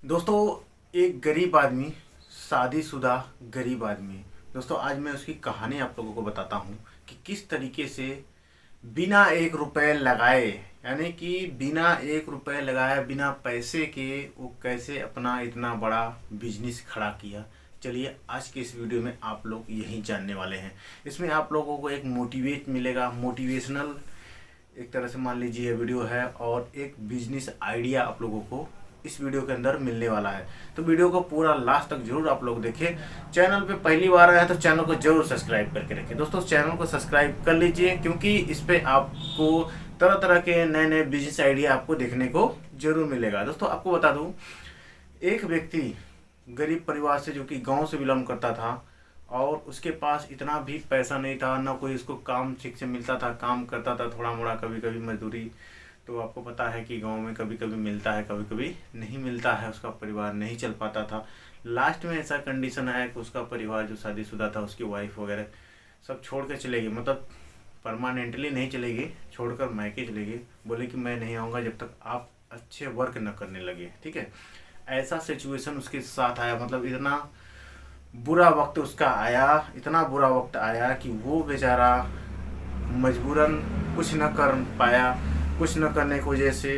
दोस्तों, एक गरीब आदमी, शादीशुदा गरीब आदमी। दोस्तों, आज मैं उसकी कहानी आप लोगों को बताता हूँ कि किस तरीके से बिना 1 रुपए लगाए, यानी कि बिना 1 रुपए लगाए, बिना पैसे के वो कैसे अपना इतना बड़ा बिजनेस खड़ा किया। चलिए, आज के इस वीडियो में आप लोग यही जानने वाले हैं। इसमें आप लोगों को एक मोटिवेट मिलेगा, मोटिवेशनल एक तरह से मान लीजिए वीडियो है, और एक बिजनेस आइडिया आप लोगों को इस वीडियो के अंदर मिलने वाला है। तो वीडियो को पूरा लास्ट तक जरूर आप लोग देखें। चैनल पे पहली बार आए हैं तो चैनल को जरूर सब्सक्राइब करके रखें। दोस्तों, चैनल को सब्सक्राइब कर लीजिए, क्योंकि इस पे आपको तरह तरह के नए नए बिजनेस आइडिया आपको देखने को जरूर मिलेगा। दोस्तों, आपको बता दूं, एक व्यक्ति गरीब परिवार से, जो कि गांव से बिलोंग करता था, और उसके पास इतना भी पैसा नहीं था, ना कोई उसको काम ठीक से मिलता था। काम करता था थोड़ा मोड़ा, कभी कभी मजदूरी। तो आपको पता है कि गांव में कभी कभी मिलता है, कभी कभी नहीं मिलता है। उसका परिवार नहीं चल पाता था। लास्ट में ऐसा कंडीशन आया कि उसका परिवार, जो शादीशुदा था, उसकी वाइफ वगैरह सब छोड़ के चले गए। मतलब परमानेंटली नहीं चले गए, छोड़कर मायके चले गए। बोले कि मैं नहीं आऊँगा जब तक आप अच्छे वर्क न करने लगे। ठीक है, ऐसा सिचुएशन उसके साथ आया। मतलब इतना बुरा वक्त उसका आया, इतना बुरा वक्त आया कि वो बेचारा मजबूरन कुछ न कर पाया। कुछ न करने की वजह से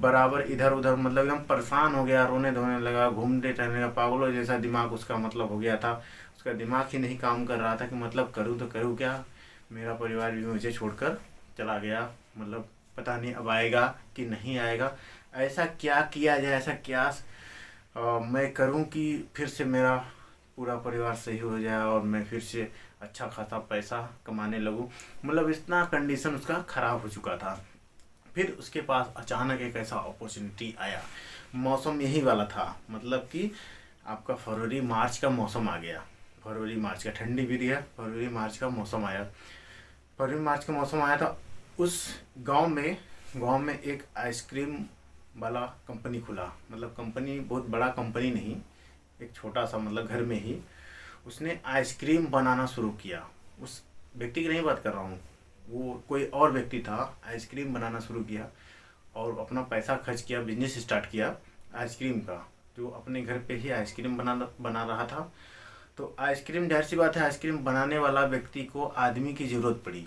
बराबर इधर उधर, मतलब एकदम परेशान हो गया, रोने धोने लगा, घूमने टहलने का पागलों जैसा दिमाग उसका मतलब हो गया था। उसका दिमाग ही नहीं काम कर रहा था कि मतलब करूँ तो करूँ क्या। मेरा परिवार भी मुझे छोड़कर चला गया, मतलब पता नहीं अब आएगा कि नहीं आएगा। ऐसा क्या किया जाए, ऐसा क्या मैं करूं कि फिर से मेरा पूरा परिवार सही हो जाए और मैं फिर से अच्छा खासा पैसा कमाने लगूं। मतलब इतना कंडीशन उसका ख़राब हो चुका था। फिर उसके पास अचानक एक ऐसा अपॉर्चुनिटी आया। मौसम यही वाला था, मतलब कि आपका फरवरी मार्च का मौसम आ गया। फरवरी मार्च का, ठंडी भी दिया, फरवरी मार्च का मौसम आया। फरवरी मार्च का मौसम आया था। उस गांव में एक आइसक्रीम वाला कंपनी खुला। मतलब कंपनी बहुत बड़ा कंपनी नहीं, एक छोटा सा, मतलब घर में ही उसने आइसक्रीम बनाना शुरू किया। उस व्यक्ति की नहीं बात कर रहा हूँ, वो कोई और व्यक्ति था। आइसक्रीम बनाना शुरू किया और अपना पैसा खर्च किया, बिजनेस स्टार्ट किया आइसक्रीम का। जो अपने घर पे ही आइसक्रीम बना रहा था। तो आइसक्रीम, जाहिर सी बात है, आइसक्रीम बनाने वाला व्यक्ति को आदमी की ज़रूरत पड़ी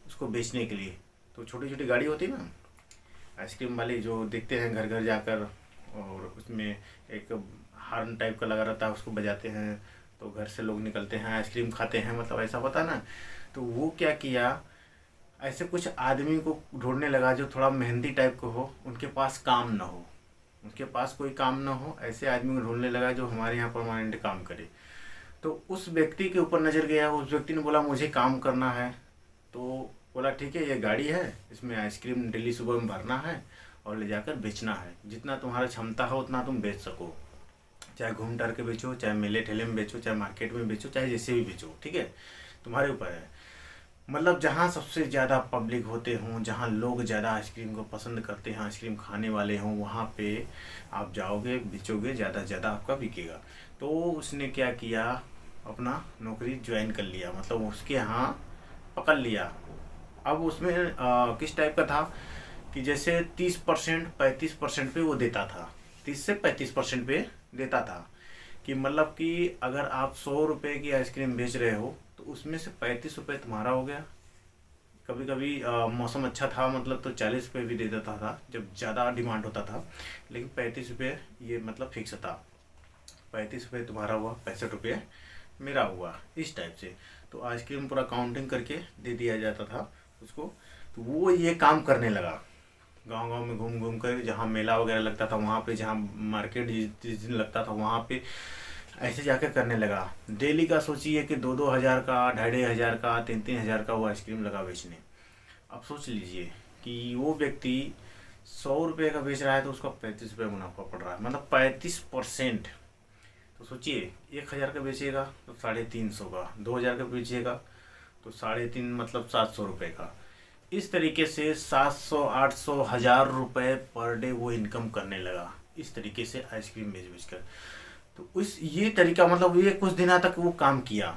उसको बेचने के लिए। तो छोटी छोटी गाड़ी होती है ना आइसक्रीम वाली, जो देखते हैं घर घर जाकर, और उसमें एक हार्न टाइप का लगा रहता है, उसको बजाते हैं तो घर से लोग निकलते हैं, आइसक्रीम खाते हैं, मतलब ऐसा होता है ना। तो वो क्या किया, ऐसे कुछ आदमी को ढूंढने लगा जो थोड़ा मेहंदी टाइप को हो, उनके पास काम ना हो, उनके पास कोई काम ना हो, ऐसे आदमी को ढूंढने लगा जो हमारे यहाँ परमानेंट काम करे। तो उस व्यक्ति के ऊपर नज़र गया। उस व्यक्ति ने बोला मुझे काम करना है। तो बोला ठीक है, ये गाड़ी है, इसमें आइसक्रीम डेली सुबह में भरना है और ले जाकर बेचना है। जितना तुम्हारा क्षमता हो उतना तुम बेच सको, चाहे घूम टहल के बेचो, चाहे मेले ठेले में बेचो, चाहे मार्केट में बेचो, चाहे जैसे भी बेचो। ठीक है, तुम्हारे ऊपर है। मतलब जहाँ सबसे ज़्यादा पब्लिक होते हों, जहाँ लोग ज़्यादा आइसक्रीम को पसंद करते हैं, आइसक्रीम खाने वाले हों, वहाँ पे आप जाओगे, बेचोगे, ज़्यादा से ज़्यादा आपका बिकेगा। तो उसने क्या किया, अपना नौकरी ज्वाइन कर लिया, मतलब उसके यहाँ पकड़ लिया। अब उसमें किस टाइप का था कि जैसे 30% 35% पे वो देता था। 30 से 35% पे देता था। कि मतलब कि अगर आप 100 रुपये की आइसक्रीम बेच रहे हो तो उसमें से 35 रुपये तुम्हारा हो गया। कभी कभी मौसम अच्छा था, मतलब तो 40 रुपये भी दे देता था जब ज़्यादा डिमांड होता था। लेकिन 35 रुपये ये मतलब फिक्स था। 35 रुपये तुम्हारा हुआ, 65 रुपये मेरा हुआ, इस टाइप से। तो आइसक्रीम पूरा काउंटिंग करके दे दिया जाता था उसको। तो वो ये काम करने लगा, गांव गांव में घूम घूम कर, जहाँ मेला वगैरह लगता था वहाँ पे, जहाँ मार्केट जिस दिन लगता था वहाँ पे ऐसे जाकर करने लगा। डेली का सोचिए कि 2-2 हज़ार का, 2,500 का, 3-3 हज़ार का वो आइसक्रीम लगा बेचने। अब सोच लीजिए कि वो व्यक्ति 100 रुपये का बेच रहा है तो उसका 35 रुपये मुनाफा पड़ रहा है, मतलब 35%। तो सोचिए, 1,000 का बेचेगा तो 350 का, 2,000 का बेचेगा तो 3.5, मतलब 700 रुपये का। इस तरीके से 700, 800, 1,000 रुपये पर डे वो इनकम करने लगा, इस तरीके से आइसक्रीम बेच बेच कर। तो उस ये तरीका, मतलब ये कुछ दिनों तक वो काम किया।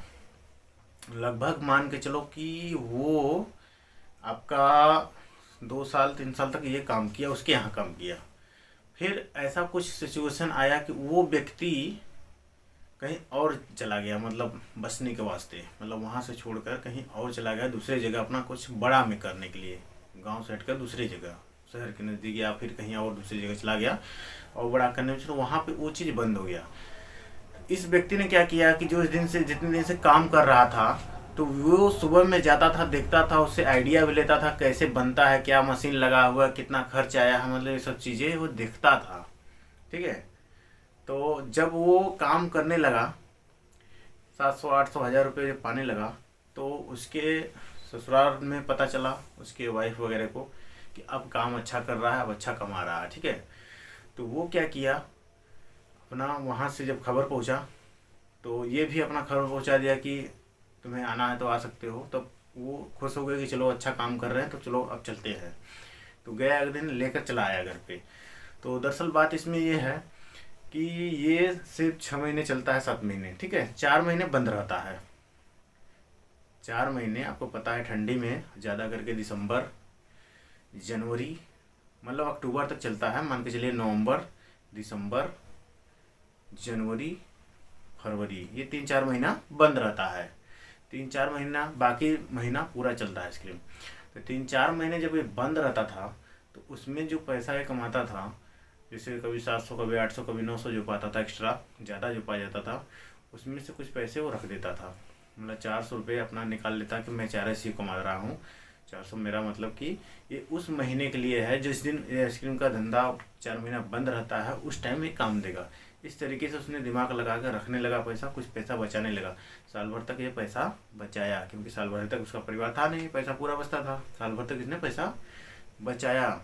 लगभग मान के चलो कि वो आपका 2 साल 3 साल तक ये काम किया, उसके यहाँ काम किया। फिर ऐसा कुछ सिचुएशन आया कि वो व्यक्ति कहीं और चला गया, मतलब बसने के वास्ते, मतलब वहाँ से छोड़कर कहीं और चला गया दूसरे जगह अपना कुछ बड़ा में करने के लिए, गांव से हटकर दूसरी जगह शहर के नज़दीक या फिर कहीं और दूसरी जगह चला गया और बड़ा करने में, तो वहाँ पे वो चीज़ बंद हो गया। इस व्यक्ति ने क्या किया कि जो इस दिन से जितने दिन से काम कर रहा था, तो वो सुबह में जाता था, देखता था, उससे आइडिया भी लेता था कैसे बनता है, क्या मशीन लगा हुआ है, कितना खर्च आया है, मतलब ये सब चीज़ें वो देखता था। ठीक है। तो जब वो काम करने लगा, 700 800 हज़ार रुपये जब पाने लगा, तो उसके ससुराल में पता चला उसके वाइफ वगैरह को कि अब काम अच्छा कर रहा है, अब अच्छा कमा रहा है। ठीक है। तो वो क्या किया, अपना वहाँ से जब खबर पहुँचा तो ये भी अपना खबर पहुँचा दिया कि तुम्हें आना है तो आ सकते हो। तब वो खुश हो गए कि चलो अच्छा काम कर रहे हैं, तो चलो अब चलते हैं। तो गया, अगले दिन लेकर चला आया घर पे। तो दरअसल बात इसमें ये है कि ये सिर्फ 6 महीने चलता है, 7 महीने। ठीक है। 4 महीने बंद रहता है। 4 महीने आपको पता है ठंडी में ज़्यादा करके दिसंबर, जनवरी, मतलब अक्टूबर तक चलता है, मान के चलिए नवंबर, दिसंबर, जनवरी, फरवरी, ये 3 4 महीना बंद रहता है। 3 4 महीना, बाकी महीना पूरा चलता है आइसक्रीम। तो 3 4 महीने जब ये बंद रहता था, तो उसमें जो पैसा ये कमाता था, जैसे कभी 700, कभी 800, कभी 900 जो पाता था, एक्स्ट्रा ज़्यादा जो पा जाता था, उसमें से कुछ पैसे वो रख देता था। मतलब 400 रुपये अपना निकाल लेता कि मैं 480 कमा रहा हूँ। 400 मेरा मतलब कि ये उस महीने के लिए है, जिस दिन ये आइसक्रीम का धंधा 4 महीना बंद रहता है, उस टाइम ये काम देगा। इस तरीके से उसने दिमाग लगा कर रखने लगा पैसा, कुछ पैसा बचाने लगा। साल भर तक ये पैसा बचाया, क्योंकि साल भर तक उसका परिवार था नहीं, पैसा पूरा बचता था। साल भर तक इसने पैसा बचाया।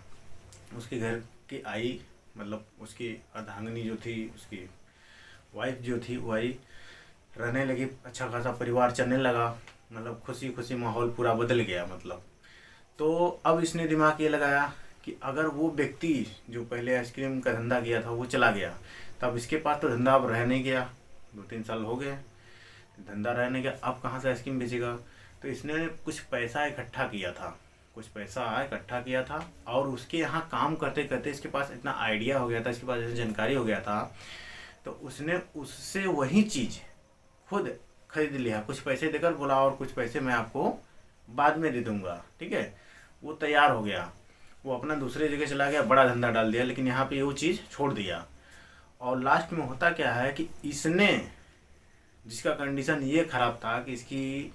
उसके घर की आई, मतलब उसकी अर्धांगिनी जो थी, उसकी वाइफ जो थी, वो आई, रहने लगी, अच्छा खासा परिवार चलने लगा, मतलब खुशी खुशी माहौल पूरा बदल गया मतलब। तो अब इसने दिमाग ये लगाया कि अगर वो व्यक्ति जो पहले आइसक्रीम का धंधा किया था वो चला गया, तब इसके पास तो धंधा अब रह नहीं गया, 2 3 साल हो गए, धंधा रह नहीं गया, अब कहाँ से आइसक्रीम बेचेगा। तो इसने कुछ पैसा इकट्ठा किया था, कुछ पैसा इकट्ठा किया था, और उसके यहाँ काम करते करते इसके पास इतना आइडिया हो गया था, इसके पास ऐसी जानकारी हो गया था, तो उसने उससे वही चीज़ खुद खरीद लिया, कुछ पैसे देकर बोला, और कुछ पैसे मैं आपको बाद में दे दूंगा। ठीक है। वो तैयार हो गया, वो अपना दूसरे जगह चला गया, बड़ा धंधा डाल दिया, लेकिन यहाँ पे वो चीज़ छोड़ दिया। और लास्ट में होता क्या है कि इसने, जिसका कंडीशन ये ख़राब था कि इसकी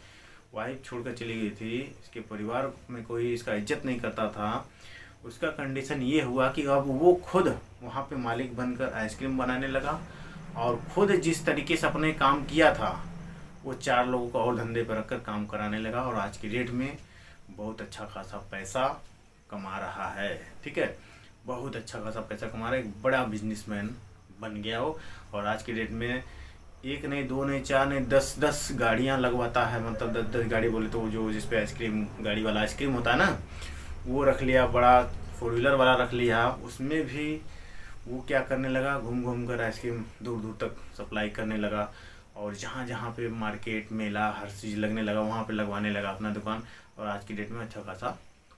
वाइफ छोड़कर चली गई थी, इसके परिवार में कोई इसका इज्जत नहीं करता था, उसका कंडीशन ये हुआ कि अब वो खुद वहाँ पे मालिक बनकर आइसक्रीम बनाने लगा, और खुद जिस तरीके से अपने काम किया था, वो 4 लोगों को और धंधे पर रखकर काम कराने लगा, और आज की डेट में बहुत अच्छा खासा पैसा कमा रहा है। ठीक है। बहुत अच्छा खासा पैसा कमा रहा है, एक बड़ा बिजनेसमैन बन गया हो। और आज की डेट में 1 नहीं, 2 नहीं, 4 नहीं, 10 गाड़ियाँ लगवाता है, मतलब 10 गाड़ी बोले तो जो जिसपे आइसक्रीम गाड़ी वाला आइसक्रीम होता है ना, वो रख लिया, बड़ा 4 व्हीलर वाला रख लिया। उसमें भी वो क्या करने लगा, घूम घूम कर आइसक्रीम दूर दूर तक सप्लाई करने लगा, और जहाँ जहाँ पे मार्केट, मेला, हर चीज़ लगने लगा, वहाँ पे लगवाने लगा अपना दुकान, और आज की डेट में अच्छा खासा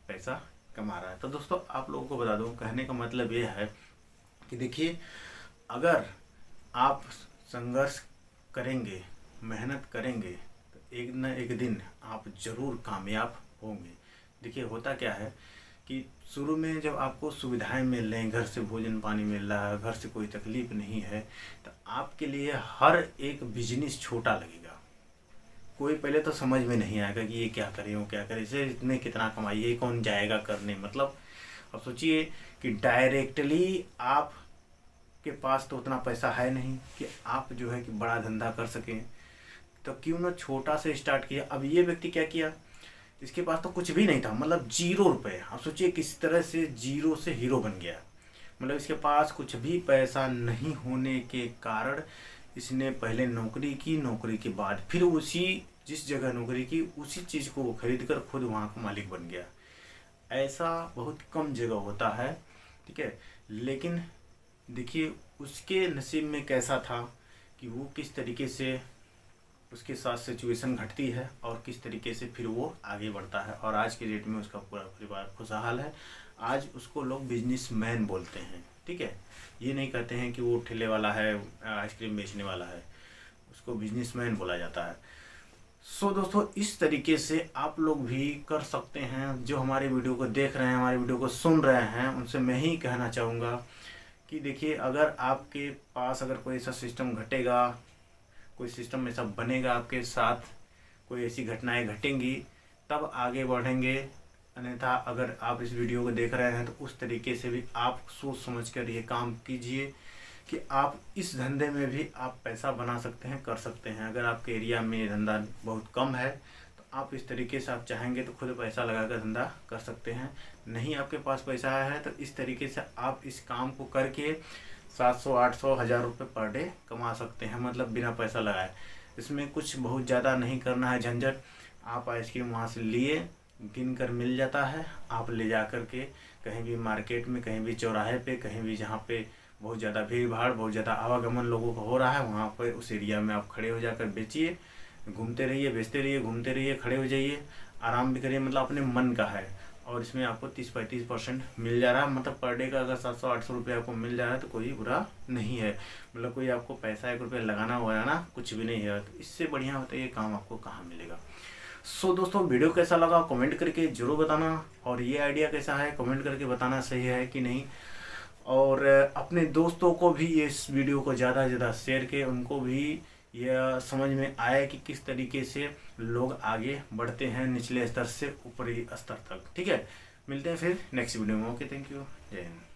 पैसा कमा रहा है। तो दोस्तों आप लोगों को बता दूं, कहने का मतलब ये है कि देखिए, अगर आप संघर्ष करेंगे, मेहनत करेंगे, तो एक न एक दिन आप ज़रूर कामयाब होंगे। देखिए होता क्या है कि शुरू में जब आपको सुविधाएं मिल रही हैं, घर से भोजन पानी मिल रहा है, घर से कोई तकलीफ नहीं है, तो आपके लिए हर एक बिजनेस छोटा लगेगा। कोई पहले तो समझ में नहीं आएगा कि ये क्या करे, वो क्या करे, इसे इतने कितना कमाइए, कौन जाएगा करने। मतलब अब सोचिए कि डायरेक्टली आप के पास तो उतना पैसा है नहीं कि आप जो है कि बड़ा धंधा कर सकें, तो क्यों ना छोटा से स्टार्ट किया। अब ये व्यक्ति क्या किया, इसके पास तो कुछ भी नहीं था, मतलब 0 रुपये। आप सोचिए किस तरह से 0 से हीरो बन गया। मतलब इसके पास कुछ भी पैसा नहीं होने के कारण इसने पहले नौकरी की, नौकरी के बाद फिर उसी जिस जगह नौकरी की उसी चीज़ को वो खरीद कर खुद वहाँ का मालिक बन गया। ऐसा बहुत कम जगह होता है। ठीक है। लेकिन देखिए उसके नसीब में कैसा था कि वो किस तरीके से उसके साथ सिचुएशन घटती है और किस तरीके से फिर वो आगे बढ़ता है, और आज के डेट में उसका पूरा परिवार खुशहाल है। आज उसको लोग बिजनेसमैन बोलते हैं। ठीक है, ये नहीं कहते हैं कि वो ठेले वाला है, आइसक्रीम बेचने वाला है, उसको बिजनेसमैन बोला जाता है। सो दोस्तों, इस तरीके से आप लोग भी कर सकते हैं। जो हमारे वीडियो को देख रहे हैं, हमारे वीडियो को सुन रहे हैं, उनसे मैं ही कहना चाहूँगा कि देखिए, अगर आपके पास अगर कोई ऐसा सिस्टम घटेगा, कोई सिस्टम ऐसा बनेगा आपके साथ, कोई ऐसी घटनाएं घटेंगी, तब आगे बढ़ेंगे। अन्यथा अगर आप इस वीडियो को देख रहे हैं तो उस तरीके से भी आप सोच समझ कर ये काम कीजिए कि आप इस धंधे में भी आप पैसा बना सकते हैं, कर सकते हैं। अगर आपके एरिया में ये धंधा बहुत कम है तो आप इस तरीके से आप चाहेंगे तो खुद पैसा लगाकर धंधा कर सकते हैं। नहीं आपके पास पैसा है तो इस तरीके से आप इस काम को करके 700, 800, 1000 रुपये पर डे कमा सकते हैं, मतलब बिना पैसा लगाए। इसमें कुछ बहुत ज़्यादा नहीं करना है झंझट। आप आइसक्रीम वहाँ से लिए, गिन कर मिल जाता है, आप ले जा कर के कहीं भी मार्केट में, कहीं भी चौराहे पे, कहीं भी जहाँ पे बहुत ज़्यादा भीड़ भाड़, बहुत ज़्यादा आवागमन लोगों का हो रहा है, वहाँ पर उस एरिया में आप खड़े हो जाकर बेचिए, घूमते रहिए, बेचते रहिए, घूमते रहिए, खड़े हो जाइए, आराम भी करिए, मतलब अपने मन का है। और इसमें आपको 30-35% मिल जा रहा है, मतलब पर डे का अगर 700-800 रुपये आपको मिल जा रहा है तो कोई बुरा नहीं है। मतलब कोई आपको पैसा 1 रुपये लगाना हुआ है ना, कुछ भी नहीं है। तो इससे बढ़िया होता है ये काम आपको कहाँ मिलेगा। सो दोस्तों, वीडियो कैसा लगा कमेंट करके ज़रूर बताना, और ये आइडिया कैसा है कमेंट करके बताना, सही है कि नहीं। और अपने दोस्तों को भी ये इस वीडियो को ज़्यादा से ज़्यादा शेयर के, उनको भी यह समझ में आए कि किस तरीके से लोग आगे बढ़ते हैं निचले स्तर से ऊपरी स्तर तक। ठीक है, मिलते हैं फिर नेक्स्ट वीडियो में। ओके, थैंक यू, जय हिंद।